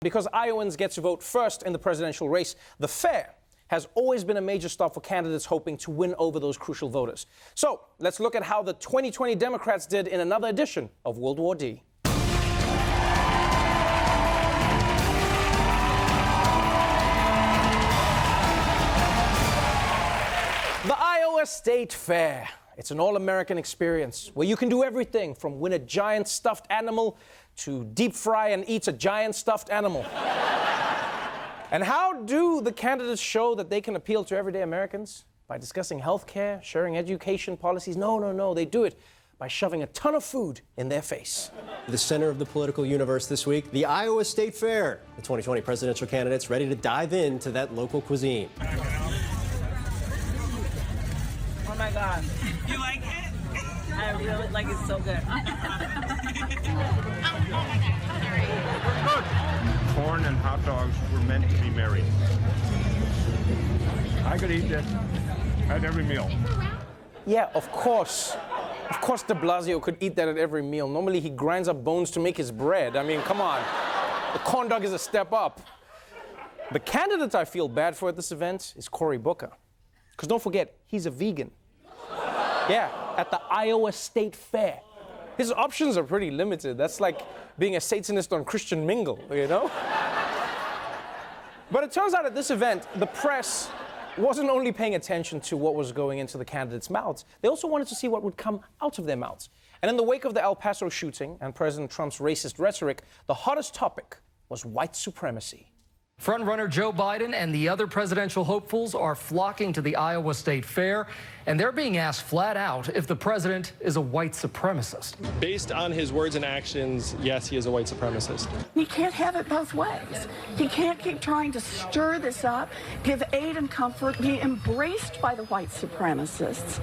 Because Iowans get to vote first in the presidential race, the fair has always been a major stop for candidates hoping to win over those crucial voters. So let's look at how the 2020 Democrats did in another edition of World War D. The Iowa State Fair. It's an all-American experience where you can do everything from win a giant stuffed animal to deep fry and eat a giant stuffed animal. And how do the candidates show that they can appeal to everyday Americans? By discussing health care, sharing education policies? No. They do it by shoving a ton of food in their face. The center of the political universe this week, the Iowa State Fair. The 2020 presidential candidates ready to dive into that local cuisine. Oh my God. You like it? I really like it, so good. Good. Corn and hot dogs were meant to be married. I could eat this at every meal. Yeah, of course. Of course de Blasio could eat that at every meal. Normally he grinds up bones to make his bread. I mean, come on. The corn dog is a step up. The candidate I feel bad for at this event is Cory Booker. Because don't forget, he's a vegan. Yeah, at the Iowa State Fair. His options are pretty limited. That's like being a Satanist on Christian Mingle, you know? But it turns out at this event, the press wasn't only paying attention to what was going into the candidates' mouths, they also wanted to see what would come out of their mouths. And in the wake of the El Paso shooting and President Trump's racist rhetoric, the hottest topic was white supremacy. Frontrunner Joe Biden and the other presidential hopefuls are flocking to the Iowa State Fair, and they're being asked flat out if the president is a white supremacist. Based on his words and actions, yes, he is a white supremacist. You can't have it both ways. You can't keep trying to stir this up, give aid and comfort, be embraced by the white supremacists,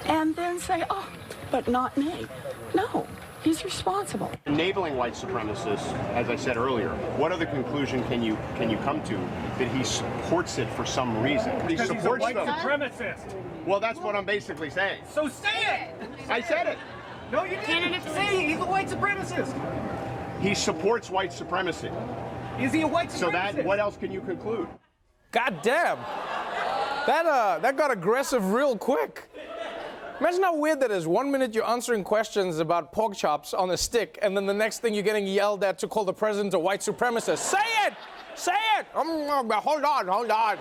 and then say, oh, but not me. No. He's responsible. Enabling white supremacists, as I said earlier, what other conclusion can you come to that he supports it for some reason? Because he supports he's a white them. supremacist. Well, that's what I'm basically saying. So say it! I said it. No, you didn't. Say he's a white supremacist. He supports white supremacy. Is he a white supremacist? So that, what else can you conclude? God damn. That got aggressive real quick. Imagine how weird that is. 1 minute you're answering questions about pork chops on a stick, and then the next thing you're getting yelled at to call the president a white supremacist. Say it! Say it! Hold on.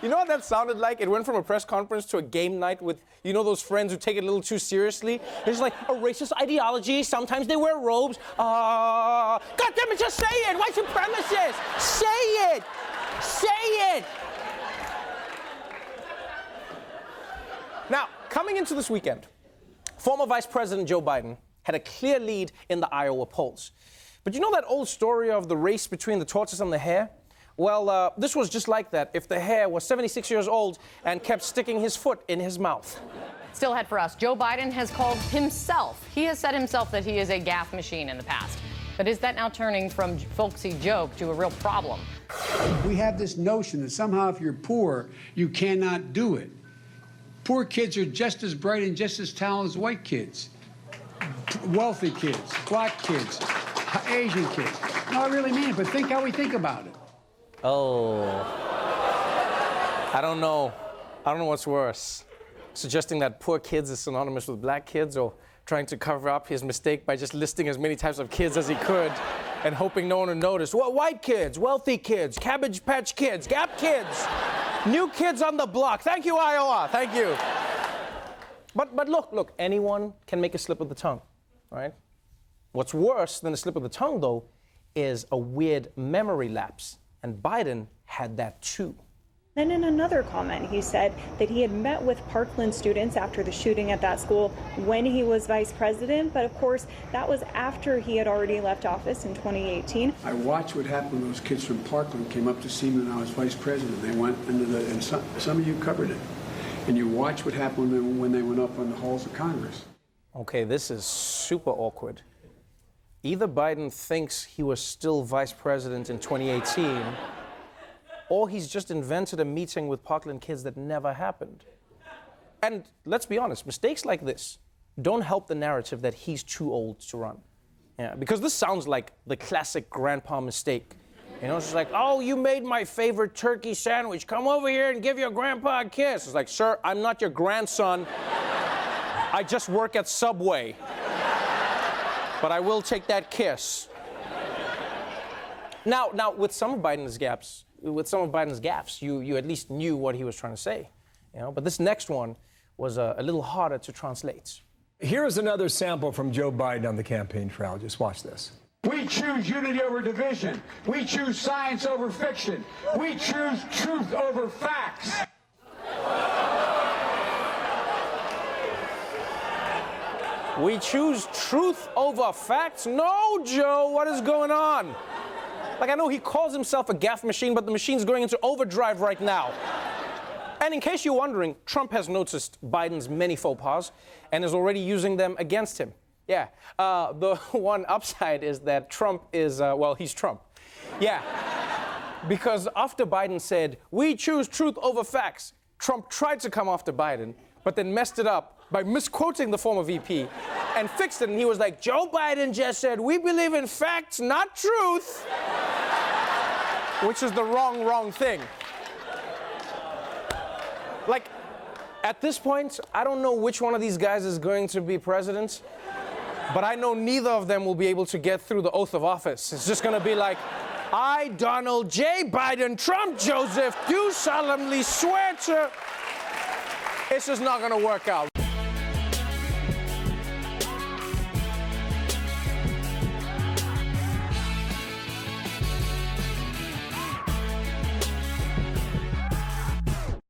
You know what that sounded like? It went from a press conference to a game night with, you know, those friends who take it a little too seriously. It's like a racist ideology. Sometimes they wear robes. God damn it, just say it! White supremacist! Say it! Say it! Now, coming into this weekend, former Vice President Joe Biden had a clear lead in the Iowa polls. But you know that old story of the race between the tortoise and the hare? Well, this was just like that if the hare was 76 years old and kept sticking his foot in his mouth. Still ahead for us, Joe Biden has called himself. He has said himself that he is a gaffe machine in the past. But is that now turning from folksy joke to a real problem? We have this notion that somehow if you're poor, you cannot do it. Poor kids are just as bright and just as talented as white kids. Wealthy kids, black kids, Asian kids. No, I really mean it, but think how we think about it. Oh. I don't know what's worse. Suggesting that poor kids is synonymous with black kids, or trying to cover up his mistake by just listing as many types of kids as he could and hoping no one would notice. Well, white kids, wealthy kids, Cabbage Patch kids, Gap kids. New kids on the block. Thank you, Iowa. Thank you. But look, anyone can make a slip of the tongue, right? What's worse than a slip of the tongue, though, is a weird memory lapse. And Biden had that, too. Then in another comment, he said that he had met with Parkland students after the shooting at that school when he was vice president. But of course, that was after he had already left office in 2018. I watched what happened when those kids from Parkland came up to see me when I was vice president. They went into and some of you covered it. And you watch what happened when they went up on the halls of Congress. Okay, this is super awkward. Either Biden thinks he was still vice president in 2018, or he's just invented a meeting with Parkland kids that never happened. And let's be honest, mistakes like this don't help the narrative that he's too old to run. Yeah, because this sounds like the classic grandpa mistake. You know, it's just like, oh, you made my favorite turkey sandwich. Come over here and give your grandpa a kiss. It's like, sir, I'm not your grandson. I just work at Subway. But I will take that kiss. Now, with some of Biden's gaffes, you at least knew what he was trying to say. You know, but this next one was a little harder to translate. Here is another sample from Joe Biden on the campaign trail. Just watch this. We choose unity over division. We choose science over fiction. We choose truth over facts. We choose truth over facts? No, Joe, what is going on? Like, I know he calls himself a gaffe machine, but the machine's going into overdrive right now. And in case you're wondering, Trump has noticed Biden's many faux pas and is already using them against him. Yeah, the one upside is that Trump is, well, he's Trump. Yeah, because after Biden said, we choose truth over facts, Trump tried to come after Biden, but then messed it up by misquoting the former VP and fixed it. And he was like, Joe Biden just said, we believe in facts, not truth, which is the wrong thing. Like, at this point, I don't know which one of these guys is going to be president, but I know neither of them will be able to get through the oath of office. It's just going to be like, I, Donald J. Biden, Trump Joseph, do solemnly swear to... It's just not going to work out.